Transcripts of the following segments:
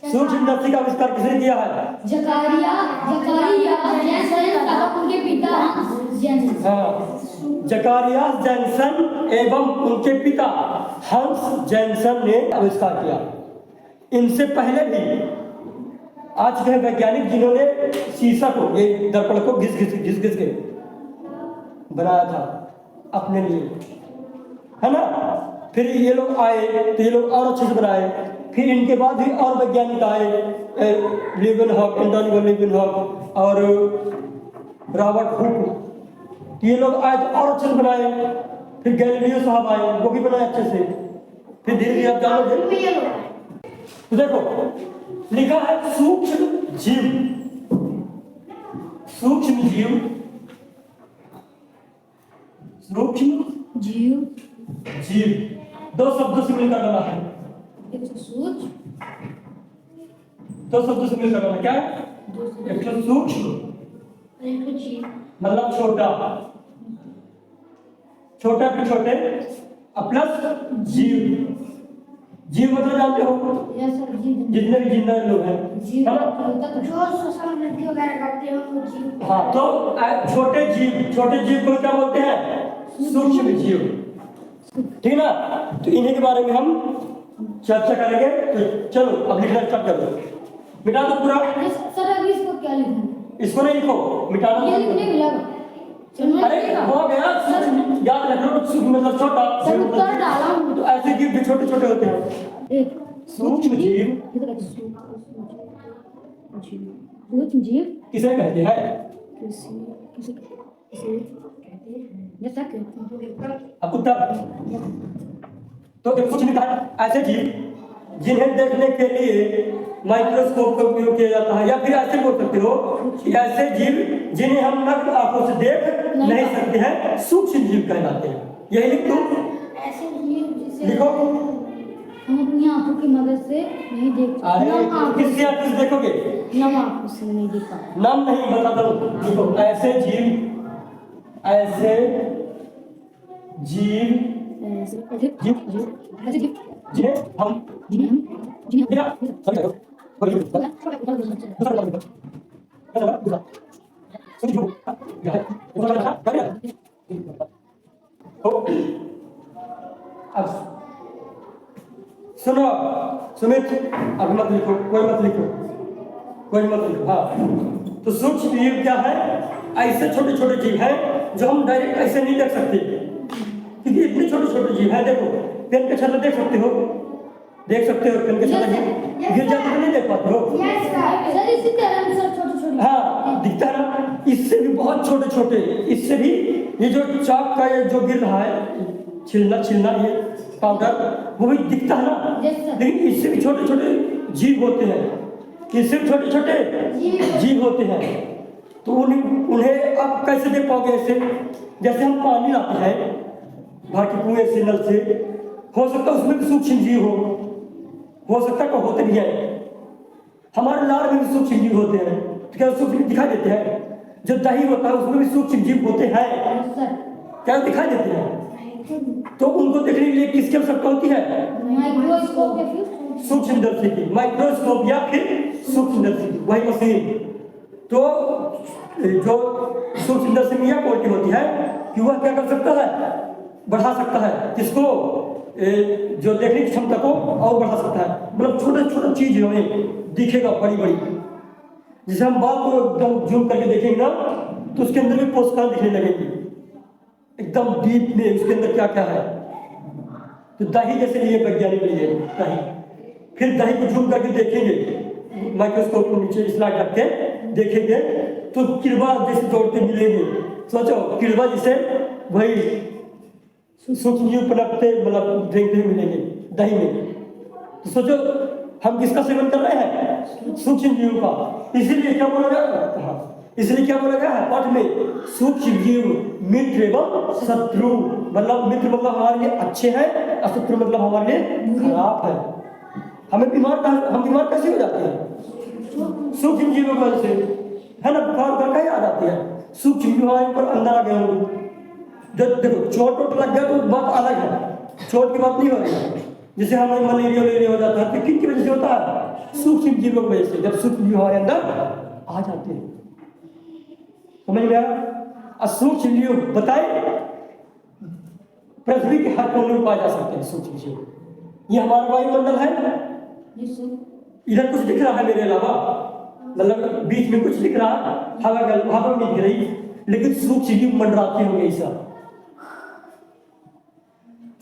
सूक्ष्मदर्शी का आविष्कार किसने किया है? जकारिया जैनसन उनके पिता जैनसन। हाँ, जकारिया जैनसन एवं उनके पिता हंस जैनसन ने आविष्कार किया। इनसे पहले भी आज के वैज्ञानिक जिन्होंने शीशा को, ये दर्पण को घिस घिस के बनाया था अपने लिए, है ना। फिर ये लोग आए तो ये लोग और अच्छे से बनाए। फिर इनके बाद भी और वैज्ञानिक आए, लीवेनहॉक, एंटोनी लीवेनहॉक और रॉबर्ट हुक। ये लोग आए तो और अच्छे से बनाए। फिर गैलीलियो साहब आए, वो भी बनाए अच्छे से। फिर धीरे धीरे आप जानोगे। तो देखो लिखा है सूक्ष्म जीव, सूक्ष्म जीव, सूक्ष्म जीव जीव दो शब्दों से मिलकर बना है। एक तो सूक्ष्म, दो शब्दों से मिलकर बना क्या है? एक तो सूक्ष्म एक तो जीव मतलब छोटा, छोटा फिर छोटे प्लस जीव। जीव मतलब जानते हो या सर जीव जितने भी जिंदा लोग हैं, जीव है ना? जो सोशल मीडिया वगैरह करते हैं वो जीव। हाँ, तो छोटे जीव को क्या बोलते हैं? सूक्ष्म जीव, ठीक है ना। तो इन्हीं के बारे में हम चर्चा करेंगे। तो चलो अब लिखना स्टार्ट कर दो। मिटा दो पूरा। सर अभी इसको क्या लिखना? इसको नहीं लिखो, मिटाना। ये लिखने मिला अरे हो गया, याद रखो सूक्ष्म मतलब छोटा। सर उत्तर डाला हूं। तो ऐसे जीव भी छोटे छोटे होते हैं। एक सूक्ष्म जीव सूक्ष्म जीव किसे कहते हैं? किसे कहते हैं? जैसा कि अब उत्तर तो देखो कुछ लिखा है, ऐसे जीव जिन्हें देखने के लिए माइक्रोस्कोप का उपयोग किया जाता है, या फिर ऐसे बोल सकते हो कि ऐसे जीव जिन्हें हम नग्न आंखों से देख नहीं सकते हैं, सूक्ष्म जीव कहलाते हैं। यही लिख दो। ऐसे जीव जिसे लिखो। हम अपनी आंखों की मदद से नहीं देख अरे नम आंखों किसकी आंखों से देखोगे? नम आंखों से नहीं देख पाते। नाम नहीं बता दो। लिखो ऐसे जीव जिन्हें हम अब सुनो सुमित, अभी मत लिखो, कोई मत लिखो। हाँ, तो सूक्ष्म जीव क्या है? ऐसे छोटे छोटे जीव हैं जो हम डायरेक्ट ऐसे नहीं देख सकते, क्योंकि इतने छोटे छोटे जीव हैं। देखो पेन के छल्ले देख सकते हो पेन के छल्ले गिर जाते तो नहीं देख पाते हो। सर इसी तरह सर छोटे-छोटे हाँ दिखता है ना, इससे भी बहुत छोटे छोटे, इससे भी ये जो चाक का ये जो गिर रहा है छिलना ये पाउडर, वो भी दिखता है ना। लेकिन इससे भी छोटे छोटे जीव होते हैं, इससे भी छोटे छोटे जीव होते हैं। तो उन्हें आप कैसे देख पाओगे? ऐसे जैसे हम पानी लाते हैं बाकी कुएं से, नल से, हो सकता है उसमें भी सूक्ष्म जीव हो सकता है होते भी है। हमारे लार में भी सूक्ष्म जीव होते हैं, तो क्या सूक्ष्म दिखाई देते हैं? जो दही होता है उसमें भी सूक्ष्म जीव होते हैं, क्या दिखाई देते हैं? तो उनको देखने के लिए किसकी आवश्यकता होती है? माइक्रोस्कोप या फिर सूक्ष्मदर्शी की, माइक्रोस्कोप या फिर सूक्ष्मदर्शी, वही मशीन। तो जो सूक्ष्मदर्शी में यह क्वालिटी होती है कि वह क्या कर सकता है? बढ़ा सकता है किसको? जो देखने की क्षमता को और बढ़ा सकता है। मतलब छोटे छोटे चीज हमें दिखेगा बड़ी बड़ी, जैसे हम बाल को एकदम जूम करके देखेंगे ना, तो उसके अंदर भी कोशिकाएं दिखने लगेंगी एकदम डीप में, उसके अंदर क्या क्या है। तो दही जैसे लिए वैज्ञानिक लिए दही, फिर दही को जूम करके देखेंगे माइक्रोस्कोप को नीचे स्लाइड रख के देखेंगे, तो किड़वा जैसे दौड़ते मिलेंगे। सोचो किड़वा जैसे वही सूक्ष्म जीव पनपते मतलब देखते हुए मिलेंगे दही में। तो सोचो हम किसका सेवन कर रहे हैं? सूक्ष्म जीव का। इसीलिए क्या बोला गया? इसलिए क्या बोला गया है पाठ में? सूक्ष्म जीव मित्र एवं शत्रु। मतलब मित्र मतलब हमारे लिए अच्छे हैं, और शत्रु मतलब हमारे लिए खराब है। हम बीमार कैसे हो जाते हैं? सूक्ष्म जीवों की वजह से, है ना। बुखार कहीं आ जाती है, सूक्ष्म जीव हमारे ऊपर अंदर आ गए होंगे। जब देखो चोट लग गया तो बात अलग है, चोट की बात नहीं हो रही है। जैसे हमें मलेरिया हो जाता है, तो किन की वजह से होता है? सूक्ष्म सूक्ष्म जीवों की वजह से, जब सूक्ष्म जीव हमारे अंदर आ जाते हैं, समझ में आया? सूक्ष्म जीव बताए पृथ्वी के हर कोने में पाए जा सकते हैं सूक्ष्म जीव। ये हमारा वायुमंडल है, यस सर। इधर कुछ दिख रहा है मेरे अलावा, मतलब बीच में कुछ दिख रहा है, हवा नहीं दिख रही, लेकिन सूक्ष्म जीव मंडराते होंगे ऐसा,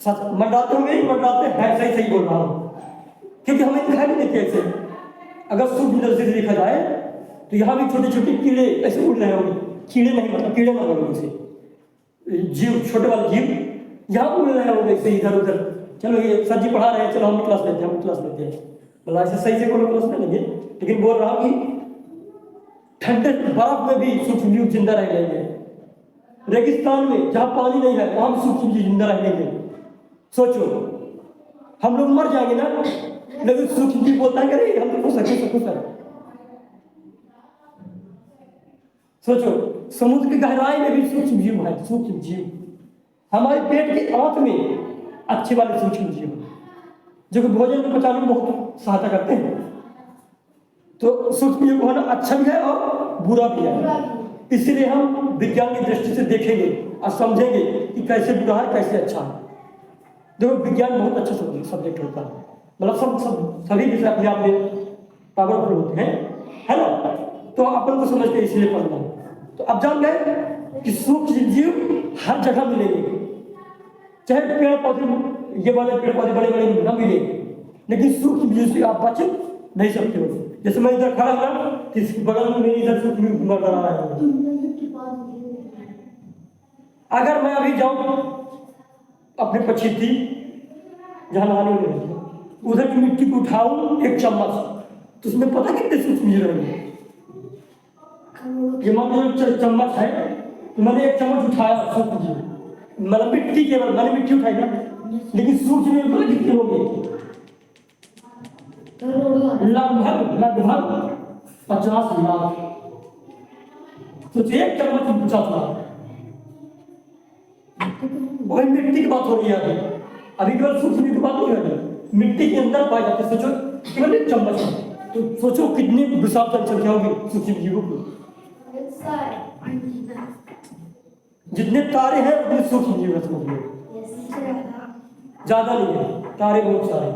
सच मंडराते होंगे, मंडराते हैं, सही सही बोल रहा हूँ, क्योंकि हमें दिखाई नहीं देते ऐसे। अगर सूक्ष्म दृष्टि से देखा जाए तो यहाँ भी छोटे छोटे कीड़े ऐसे उड़ रहे होंगे, कीड़े नहीं मतलब कीड़े ना बोलो उसे, जीव छोटे वाले जीव यहाँ उड़ रहे होंगे ऐसे इधर उधर। चलो ये सर जी पढ़ा रहे हैं, चलो हम क्लास लेते हैं, हम क्लास लेते हैं, मतलब ऐसे सही से बोलो क्लास में लेंगे, लेकिन बोल रहा हूँ कि ठंडे बर्फ में भी सूक्ष्म जीव जिंदा रह लेंगे, रेगिस्तान में जहाँ पानी नहीं है वहाँ भी सूक्ष्म जीव जिंदा रह लेंगे। सोचो हम लोग मर जाएंगे ना, लेकिन सूक्ष्म जीव बोलता है कि अरे हम तो खुश है, खुश है। सोचो समुद्र की गहराई में भी सूक्ष्म जीव है, सूक्ष्म जीव हमारे पेट के आंत में अच्छे वाले सूक्ष्म जीव जो कि भोजन को पचाने में बहुत सहायता करते हैं। तो सूक्ष्म जीव होना अच्छा भी है और बुरा भी है, इसलिए हम विज्ञान की दृष्टि से देखेंगे और समझेंगे कि कैसे बुरा है कैसे अच्छा है। देखो विज्ञान बहुत अच्छा सब्जेक्ट होता है, मतलब सभी विषय अपने आप में पावरफुल होते हैं, है ना? तो अपन को समझ के इसलिए पढ़ना है। तो अब जान गए कि सूक्ष्म जीव हर जगह मिलेंगे, चाहे पेड़ पौधे, ये वाले पेड़ पौधे बड़े बड़े न मिले, लेकिन सूक्ष्म जीव से आप बच नहीं सकते हो। जैसे मैं इधर खड़ा हूँ ना, इसके बगल में मेरी इधर सूक्ष्म जीव मर रहा है। अगर मैं अभी जाऊँ अपने पछीती जहाँ नहाने में उधर की मिट्टी को उठाऊं एक चम्मच, तो उसमें पता कितने सूक्ष्म जीव रहेंगे। ये मान लो चम्मच है, तो मैंने एक चम्मच उठाया सूक्ष्म जीव, मतलब मिट्टी केवल मैंने मिट्टी उठाई ना, लेकिन सूक्ष्म जीव पता कितने होंगे? लगभग लगभग 50 लाख। तो एक चम्मच 50 लाख, वही मिट्टी की बात हो रही है अभी केवल सूक्ष्म जीव की बात हो रही है, मिट्टी के अंदर पाए जाते। सोचो केवल एक चम्मच, तो सोचो कितनी विशाल जनसंख्या होगी सूक्ष्म जीवों की। जितने तारे हैं उतने सूक्ष्म जीव हैं, ज्यादा नहीं है, तारे बहुत सारे,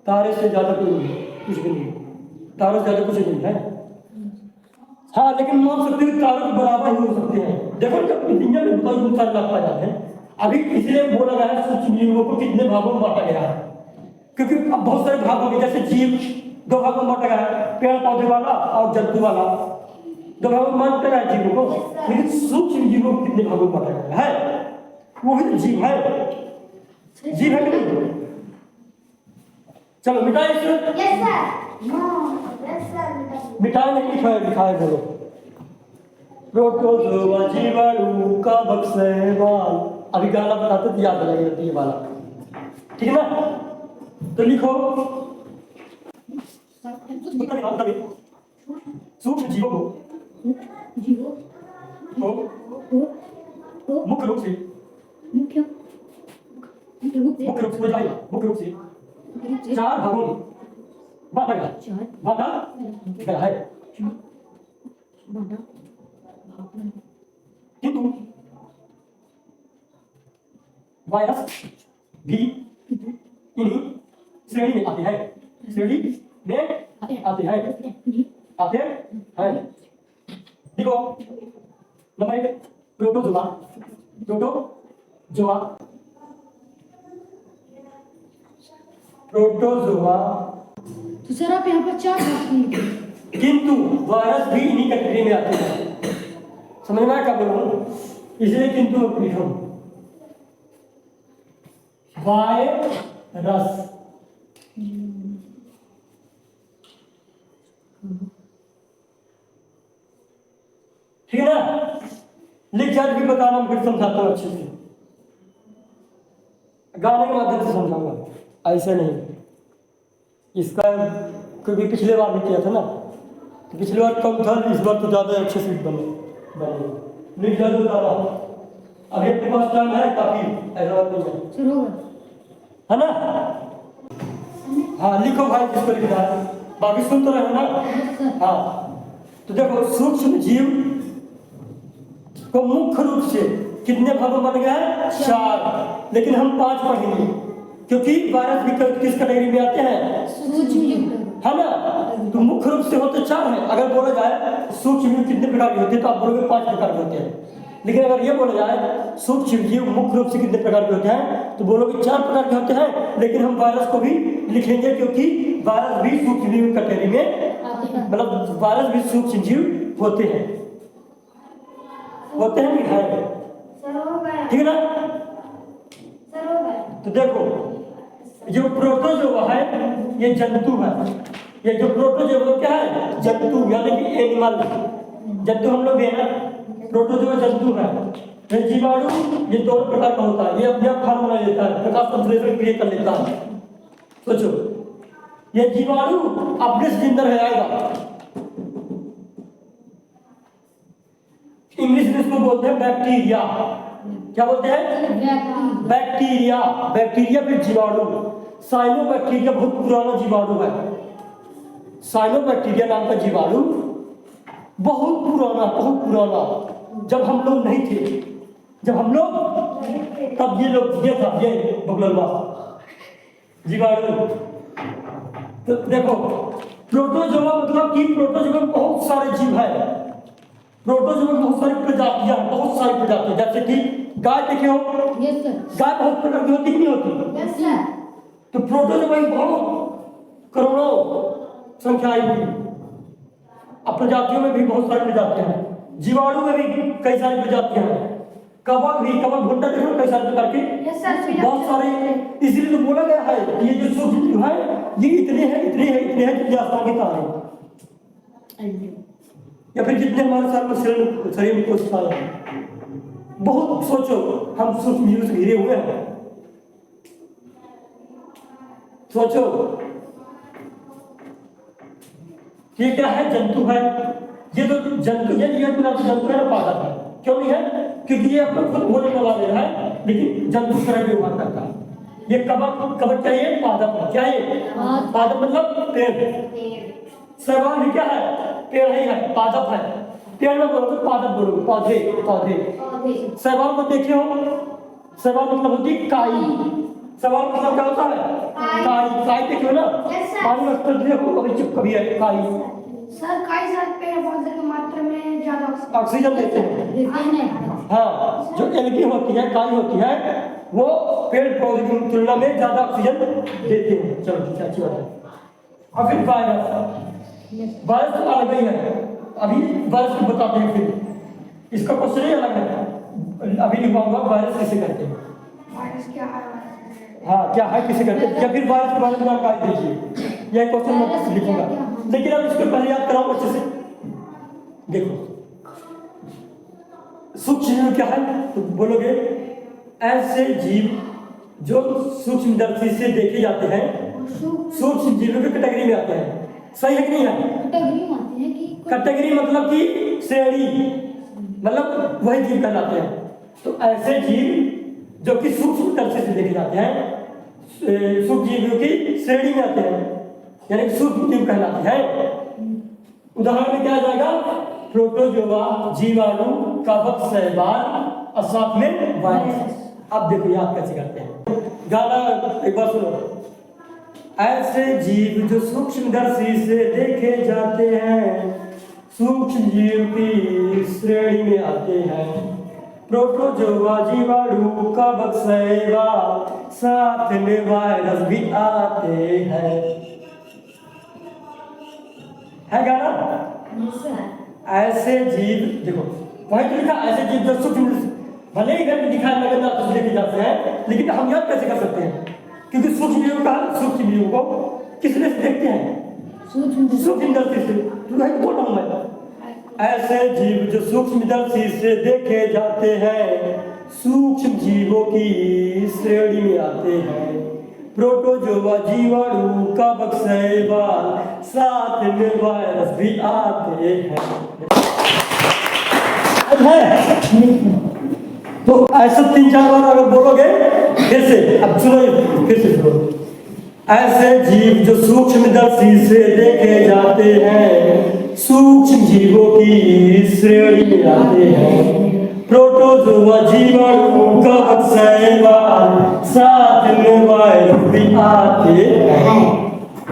तारे से ज्यादा कोई नहीं, कुछ भी नहीं, तारों से ज्यादा कुछ नहीं है। हाँ लेकिन मान सकते हो तारों के बराबर ही हो सकते हैं। देखो जब दुनिया में बहुत सारे लाभ पाए जाते हैं, अभी इसलिए बोला गया है सूक्ष्म जीवों को कितने भागों में बांटा गया है, क्योंकि अब बहुत सारे भाग हो गए। जैसे जीव 2 भागों में बांटा गया है, पेड़ पौधे वाला और जंतु वाला, 2 भागों में बांटा गया है जीवों को, लेकिन सूक्ष्म जीवों को कितने भागों में बांटा गया है? वो भी जीव है, जीव है कि नहीं? चलो मिटाए इसे। मिटाए नहीं लिखाए, लिखाए बोलो। प्रोटोजोआ जीवाणु का बक्सेवाल, अभी गाना बताते तो याद रहेगा ये वाला, ठीक है ना? तो लिखो सूक्ष्म जीवों को मुख्य रूप से चार भागों में बांटा गया है, किंतु वायरस भी इन्हीं श्रेणी में आते हैं, श्रेणी में आते हैं। देखो नंबर 1 प्रोटोजोआ, तो सर आप यहाँ पर 4 भाग, किंतु वायरस भी इन्हीं कैटेगरी में आते हैं। समझ में क्या बोल रहा हूँ? इसलिए किंतु लिखो वायरस, ठीक है ना? लिख जाकर भी बताना, मैं फिर समझाता हूँ अच्छे से, गाने के माध्यम से समझाऊंगा, ऐसे नहीं। इसका क्योंकि पिछले बार भी किया था ना, तो पिछले बार कम था, इस बार तो ज्यादा अच्छे से बने। लिख जा दो दादा, अभी अपने पास टाइम है काफी, ऐसा बात नहीं है, है ना? हाँ लिखो भाई, जिसको लिखना है बाकी सुन तो रहे हो ना। Yes sir. हाँ, तो देखो सूक्ष्म जीव को मुख्य रूप से कितने भागों में बन गया है? 4, लेकिन हम 5 पढ़ेंगे क्योंकि वायरस भी किस कैटेगरी में आते हैं? सूक्ष्म जीव। है ना। तो मुख्य रूप से होते 4 हैं। अगर बोला जाए सूक्ष्म जीव कितने प्रकार के होते हैं तो आप बोलोगे 5 प्रकार के होते हैं। लेकिन अगर ये बोला जाए सूक्ष्म जीव मुख्य रूप से कितने प्रकार के होते हैं तो बोलोगे 4 प्रकार के होते हैं। लेकिन हम वायरस को भी लिखेंगे क्योंकि वायरस भी सूक्ष्म जीव कैटेगरी में, मतलब वायरस भी सूक्ष्म जीव होते हैं। होते हैं नहीं है? ठीक है ना। तो देखो जो प्रोटोजोआ है ये जंतु है। ये जो प्रोटोजोआ क्या है? जंतु, यानी कि एनिमल। जंतु हम लोग है ना, प्रोटोजोआ जंतु है। ये जीवाणु ये 2 प्रकार का होता है। ये अपने आप खाना बना लेता है, प्रकाश संश्लेषण क्रिया कर लेता है। सोचो ये जीवाणु अपने से जिंदा रह आएगा। इंग्लिश में इसको बोलते हैं बैक्टीरिया। क्या बोलते हैं? बैक्टीरिया। बैक्टीरिया फिर जीवाणु। साइनोबैक्टीरिया बहुत पुराना जीवाणु है। साइनोबैक्टीरिया नाम का जीवाणु बहुत पुराना, जब हम लोग नहीं थे, जब हम लोग तब ये लोग ये था, ये बगलवा जीवाणु। तो देखो प्रोटोजोआ मतलब कि प्रोटोजोआ में बहुत सारे जीव है। प्रोटोजोआ में बहुत सारी प्रजातियां हैं, बहुत सारी प्रजातियां। जैसे कि गाय देखे हो? Yes sir. गाय बहुत प्रकार की होती कि नहीं होती? Yes sir. तो प्रोटोजोआ में बहुत करोड़ों संख्या आई हुई। अब प्रजातियों में भी बहुत सारी प्रजातियां हैं। जीवाणु में भी कई सारी प्रजातियां हैं। कवक भी, कवक भुट्टा देखो कई सारे प्रकार के, बहुत सारे। इसीलिए तो बोला गया है कि ये जो सूक्ष्म जीव है ये इतने हैं जितने आसमान के तारे, या फिर जितने हमारे साथ शरीर में कोशिकाएं हैं। बहुत सोचो, हम सूक्ष्म जीव से घिरे हुए हैं। सोचो ये क्या है? जंतु है। ये तो जंतु, ये जंतु है ना, पादप है। क्यों नहीं है? क्योंकि ये अपना खुद भोजन बना ले रहा है, लेकिन जंतु की तरह व्यवहार करता है। ये कवक क्या है? पादप है। क्या है? पादप मतलब पेड़। शैवाल भी क्या है? पेड़ ही है, पादप है। पेड़ में बोलोगे पादप, बोलोगे पौधे। शैवाल को देखे हो? शैवाल मतलब होती है काई। शैवाल मतलब क्या होता है? काई देखे हो ना? पानी में अक्सर देखो, कभी चुप कभी है काई। सर काई साथ पेड़ पौधे की मात्रा में ज्यादा ऑक्सीजन देते हैं। हाँ, जो एल्गी होती है, काई होती है, वो पेड़ पौधे की तुलना में ज्यादा ऑक्सीजन देते हैं। चलो ठीक है, अच्छी बात है। और फिर वायरस तो अलग ही है। अभी वायरस को बताते हैं, फिर इसका क्वेश्चन ही अलग है। अभी लिखवाऊंगा वायरस किसे कहते हैं। वायरस क्या है? हाँ, क्या है किसे कहते हैं, या फिर वायरस के बारे में जानकारी दीजिए। यह क्वेश्चन मैं लिखूंगा, लेकिन अब इसको पहले याद कराऊं अच्छे से। देखो सूक्ष्म जीव क्या है तो बोलोगे ऐसे जीव जो सूक्ष्मदर्शी से देखे जाते हैं, सूक्ष्म जीवों की कैटेगरी में आते हैं। सही है कि नहीं है? कैटेगरी में आते हैं कि कैटेगरी मतलब कि श्रेणी, मतलब वही जीव कहलाते हैं। तो ऐसे जीव जो कि सूक्ष्मदर्शी से देखे जाते हैं, सूक्ष्म जीवों की श्रेणी में आते हैं, यानी कि सूक्ष्म जीव कहलाते हैं। उदाहरण में क्या आ जाएगा? प्रोटोजोआ, जीवाणु, कवक, शैवाल और साथ में वायरस। अब देखो याद कैसे करते हैं। गाना एक बार सुनो। ऐसे जीव जो सूक्ष्मदर्शी से देखे जाते हैं, सूक्ष्म जीव की श्रेणी में आते हैं। प्रोटोजोआ, जीवाणु, कवक, शैवाल, साथ में वायरस भी आते हैं। है गाना? ऐसे जीव देखो वही तो लिखा, ऐसे जीव जो सूक्ष्म, भले ही घर में दिखाई लगे तो देखे जाते हैं, लेकिन हम याद कैसे कर सकते हैं? क्योंकि सूक्ष्म जीवों को किस लिए देखते हैं? सूक्ष्मदर्शी से। तो वही बोल रहा हूं मैं। ऐसे जीव जो सूक्ष्मदर्शी से देखे जाते हैं, सूक्ष्म जीवों की श्रेणी में आते हैं। प्रोटोजोआ, जीवाणु, कवक, शैवाल, साथ में वायरस भी आते हैं। तो ऐसा 3-4 बार अगर बोलोगे फिर से, अब सुनो, फिर से सुनो। ऐसे जीव जो सूक्ष्मदर्शी से देखे जाते हैं, सूक्ष्म जीवों की श्रेणी में आते हैं। प्रोटोजोआ जीवाणु, कवक, शैवाल, साथ में वायु भी आते